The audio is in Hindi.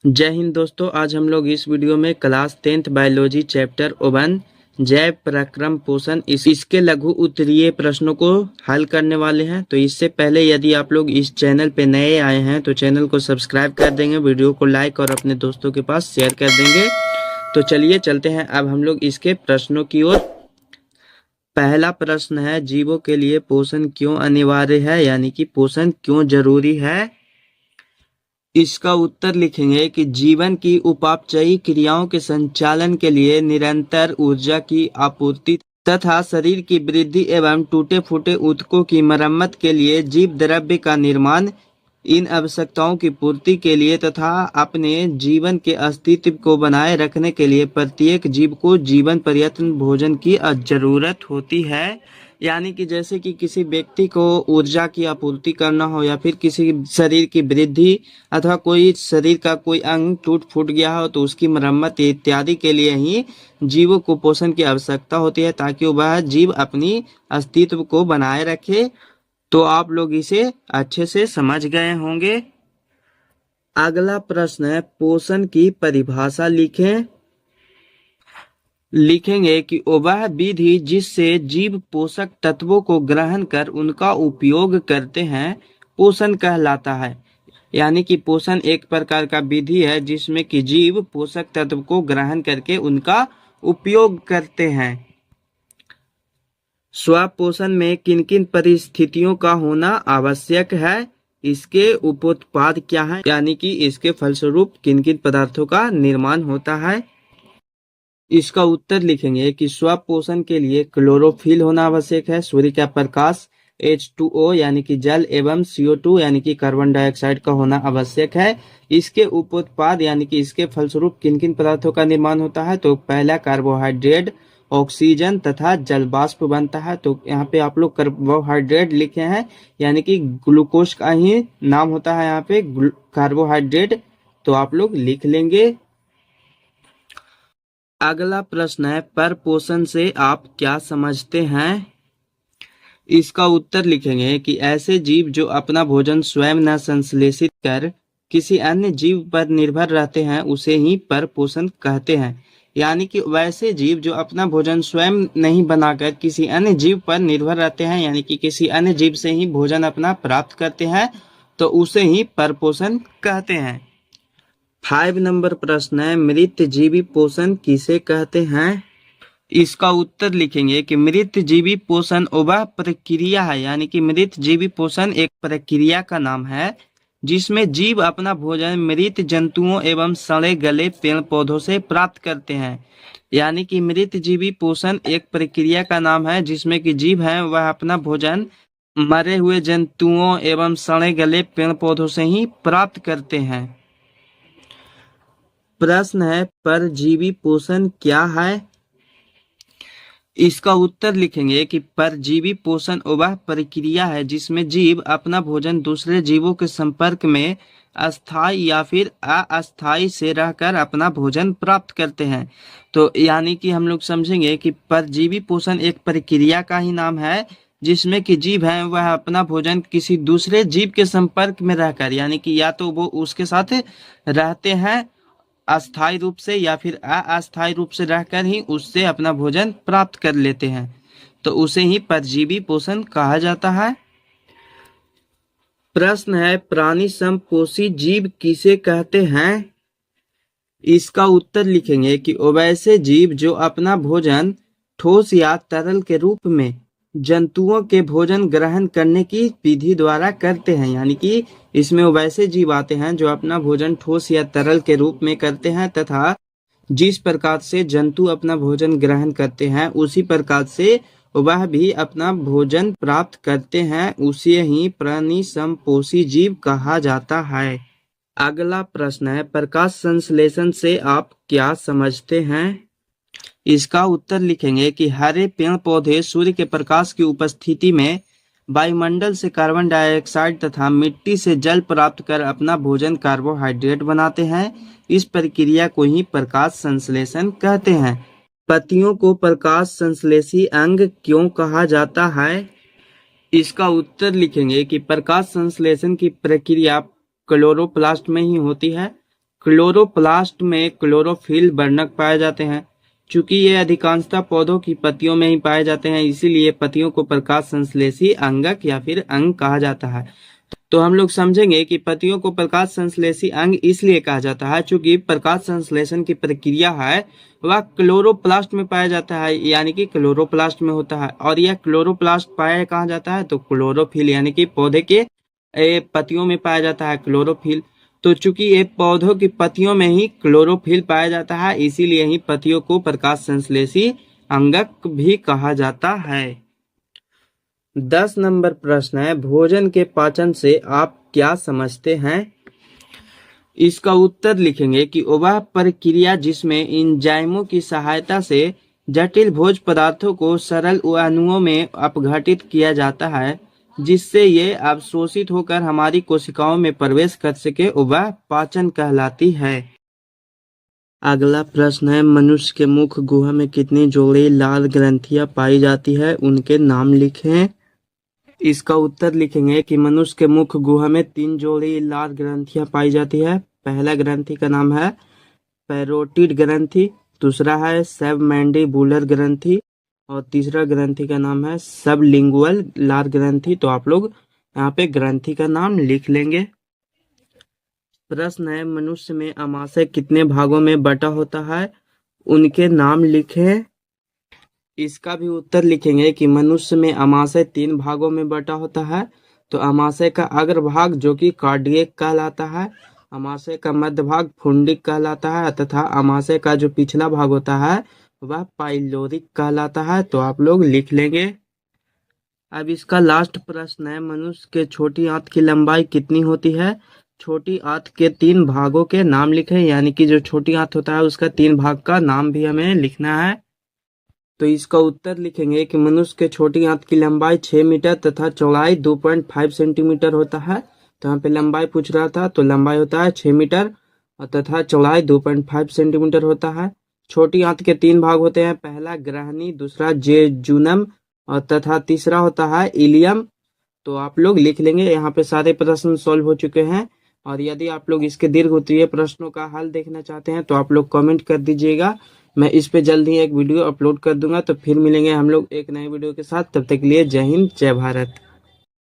जय हिंद दोस्तों। आज हम लोग इस वीडियो में क्लास 10th बायोलॉजी चैप्टर 1 जैव प्रक्रम पोषण इसके लघु उत्तरीय प्रश्नों को हल करने वाले हैं। तो इससे पहले यदि आप लोग इस चैनल पे नए आए हैं तो चैनल को सब्सक्राइब कर देंगे, वीडियो को लाइक और अपने दोस्तों के पास शेयर कर देंगे। तो चलिए चलते हैं अब हम लोग इसके प्रश्नों की ओर। पहला प्रश्न है, जीवों के लिए पोषण क्यों अनिवार्य है, यानी कि पोषण क्यों जरूरी है। इसका उत्तर लिखेंगे कि जीवन की उपापचयी क्रियाओं के संचालन के लिए निरंतर ऊर्जा की आपूर्ति तथा शरीर की वृद्धि एवं टूटे फूटे ऊतकों की मरम्मत के लिए जीव द्रव्य का निर्माण, इन आवश्यकताओं की पूर्ति के लिए तथा अपने जीवन के अस्तित्व को बनाए रखने के लिए प्रत्येक जीव को जीवन पर्यंत भोजन की जरूरत होती है। यानी कि जैसे कि किसी व्यक्ति को ऊर्जा की आपूर्ति करना हो या फिर किसी शरीर की वृद्धि अथवा कोई शरीर का कोई अंग टूट फूट गया हो तो उसकी मरम्मत इत्यादि के लिए ही जीवों को पोषण की आवश्यकता होती है, ताकि वह जीव अपनी अस्तित्व को बनाए रखे। तो आप लोग इसे अच्छे से समझ गए होंगे। अगला प्रश्न है, पोषण की परिभाषा लिखें। लिखेंगे कि वह विधि जिससे जीव पोषक तत्वों को ग्रहण कर उनका उपयोग करते हैं पोषण कहलाता है। यानी कि पोषण एक प्रकार का विधि है जिसमें कि जीव पोषक तत्व को ग्रहण करके उनका उपयोग करते हैं। स्वपोषण में किन किन परिस्थितियों का होना आवश्यक है, इसके उपोत्पाद क्या है, यानी कि इसके फलस्वरूप किन किन पदार्थों का निर्माण होता है। इसका उत्तर लिखेंगे कि स्वपोषण के लिए क्लोरोफिल होना आवश्यक है, सूर्य का प्रकाश, H2O यानी कि जल एवं CO2 यानी कि कार्बन डाइऑक्साइड का होना आवश्यक है। इसके उपोत्पाद यानी कि इसके फलस्वरूप किन किन पदार्थों का निर्माण होता है, तो पहला कार्बोहाइड्रेट, ऑक्सीजन तथा जल वाष्प बनता है। तो यहाँ पे आप लोग कार्बोहाइड्रेट लिखे हैं, यानी कि ग्लूकोज का ही नाम होता है यहाँ पे कार्बोहाइड्रेट, तो आप लोग लिख लेंगे। अगला प्रश्न है, पर पोषण से आप क्या समझते हैं। इसका उत्तर लिखेंगे कि ऐसे जीव जो अपना भोजन स्वयं न संश्लेषित कर किसी अन्य जीव पर निर्भर रहते हैं उसे ही पर पोषण कहते हैं। यानी कि वैसे जीव जो अपना भोजन स्वयं नहीं बनाकर किसी अन्य जीव पर निर्भर रहते हैं, यानी कि किसी अन्य जीव से ही भोजन अपना प्राप्त करते हैं, तो उसे ही परपोषण कहते हैं। 5 नंबर प्रश्न है, मृत जीवी पोषण किसे कहते हैं। इसका उत्तर लिखेंगे कि मृत जीवी पोषण वह प्रक्रिया है, यानी कि मृत जीवी पोषण एक प्रक्रिया का नाम है जिसमें जीव अपना भोजन मृत जंतुओं एवं सड़े गले पेड़ पौधों से प्राप्त करते हैं। यानी कि मृत जीवी पोषण एक प्रक्रिया का नाम है जिसमें कि जीव है वह अपना भोजन मरे हुए जंतुओं एवं सड़े गले पेड़ पौधों से ही प्राप्त करते हैं। प्रश्न है, परजीवी पोषण क्या है। इसका उत्तर लिखेंगे कि परजीवी पोषण वह प्रक्रिया है जिसमें जीव अपना भोजन दूसरे जीवों के संपर्क में अस्थायी या फिर अस्थायी से रहकर अपना भोजन प्राप्त करते हैं। तो यानी कि हम लोग समझेंगे कि परजीवी पोषण एक प्रक्रिया का ही नाम है जिसमें कि जीव है वह अपना भोजन किसी दूसरे जीव के संपर्क में रहकर, यानी कि या तो वो उसके साथ रहते हैं अस्थायी रूप से या फिर अस्थायी रूप से रहकर ही उससे अपना भोजन प्राप्त कर लेते हैं, तो उसे ही परजीवी पोषण कहा जाता है। प्रश्न है, प्राणी समपोषी जीव किसे कहते हैं। इसका उत्तर लिखेंगे कि वैसे जीव जो अपना भोजन ठोस या तरल के रूप में जंतुओं के भोजन ग्रहण करने की विधि द्वारा करते हैं। यानी कि इसमें वैसे जीव आते हैं जो अपना भोजन ठोस या तरल के रूप में करते हैं तथा जिस प्रकार से जंतु अपना भोजन ग्रहण करते हैं उसी प्रकार से वह भी अपना भोजन प्राप्त करते हैं, उसे ही प्राणी समपोषी जीव कहा जाता है। अगला प्रश्न है, प्रकाश संश्लेषण से आप क्या समझते हैं। इसका उत्तर लिखेंगे कि हरे पेड़ पौधे सूर्य के प्रकाश की उपस्थिति में वायुमंडल से कार्बन डाइऑक्साइड तथा मिट्टी से जल प्राप्त कर अपना भोजन कार्बोहाइड्रेट बनाते हैं। इस प्रक्रिया को ही प्रकाश संश्लेषण कहते हैं। पत्तियों को प्रकाश संश्लेषी अंग क्यों कहा जाता है। इसका उत्तर लिखेंगे कि प्रकाश संश्लेषण की प्रक्रिया क्लोरोप्लास्ट में ही होती है। क्लोरोप्लास्ट में क्लोरोफिल वर्णक पाए जाते हैं। चूंकि ये अधिकांशतः पौधों की पत्तियों में ही पाए जाते हैं, इसीलिए पत्तियों को प्रकाश संश्लेषी अंगक या फिर अंग कहा जाता है। तो हम लोग समझेंगे कि पत्तियों को प्रकाश संश्लेषी अंग इसलिए कहा जाता है चूंकि प्रकाश संश्लेषण की प्रक्रिया है वह क्लोरोप्लास्ट में पाया जाता है, यानी कि क्लोरोप्लास्ट में होता है। और यह क्लोरोप्लास्ट पाया कहाँ जाता है, तो क्लोरोफिल यानी कि पौधे के पत्तियों में पाया जाता है क्लोरोफिल। तो चूंकि ये पौधों की पत्तियों में ही क्लोरोफिल पाया जाता है, इसीलिए ही पत्तियों को प्रकाश संश्लेषी अंगक भी कहा जाता है। 10 नंबर प्रश्न है, भोजन के पाचन से आप क्या समझते हैं? इसका उत्तर लिखेंगे कि वह प्रक्रिया जिसमें एंजाइमों की सहायता से जटिल भोज्य पदार्थों को सरल अणुओं में अपघटित किया जाता है, जिससे ये अवशोषित होकर हमारी कोशिकाओं में प्रवेश कर सके, वह पाचन कहलाती है। अगला प्रश्न है, मनुष्य के मुख गुहा में कितनी जोड़ी लाल ग्रंथियां पाई जाती है, उनके नाम लिखें। इसका उत्तर लिखेंगे कि मनुष्य के मुख गुहा में 3 जोड़ी लाल ग्रंथियां पाई जाती है। पहला ग्रंथि का नाम है पैरोटिड ग्रंथि, दूसरा है सबमैंडिबुलर ग्रंथि और तीसरा ग्रंथि का नाम है सबलिंगुअल लार ग्रंथि। तो आप लोग यहाँ पे ग्रंथि का नाम लिख लेंगे। प्रश्न है, मनुष्य में आमाशय कितने भागों में बटा होता है, उनके नाम लिखें। इसका भी उत्तर लिखेंगे कि मनुष्य में आमाशय 3 भागों में बटा होता है। तो आमाशय का अग्रभाग जो कि कार्डियक कहलाता है, आमाशय का मध्य भाग फुंडिक कहलाता है तथा आमाशय का जो पिछला भाग होता है वह पाइलोरिक कहलाता है। तो आप लोग लिख लेंगे। अब इसका लास्ट प्रश्न है, मनुष्य के छोटी आंत की लंबाई कितनी होती है? छोटी आंत के 3 भागों के नाम लिखें, यानी कि जो छोटी आंत होता है उसका 3 भाग का नाम भी हमें लिखना है। तो इसका उत्तर लिखेंगे कि मनुष्य के छोटी आंत की लंबाई 6 मीटर तथा चौड़ाई 2.5 सेंटीमीटर होता है। तो यहाँ पे लंबाई पूछ रहा था, तो लंबाई होता है 6 मीटर और तथा चौड़ाई 2.5 सेंटीमीटर होता है। छोटी आंत के 3 भाग होते हैं, पहला ग्रहणी, दूसरा जेजुनम और तथा तीसरा होता है इलियम। तो आप लोग लिख लेंगे। यहाँ पे सारे प्रश्न सॉल्व हो चुके हैं। और यदि आप लोग इसके दीर्घ उत्तरीय प्रश्नों का हल देखना चाहते हैं तो आप लोग कमेंट कर दीजिएगा। मैं इस पे जल्द ही एक वीडियो अपलोड कर दूंगा। तो फिर मिलेंगे हम लोग एक नए वीडियो के साथ। तब तक के लिए जय हिंद, जय भारत।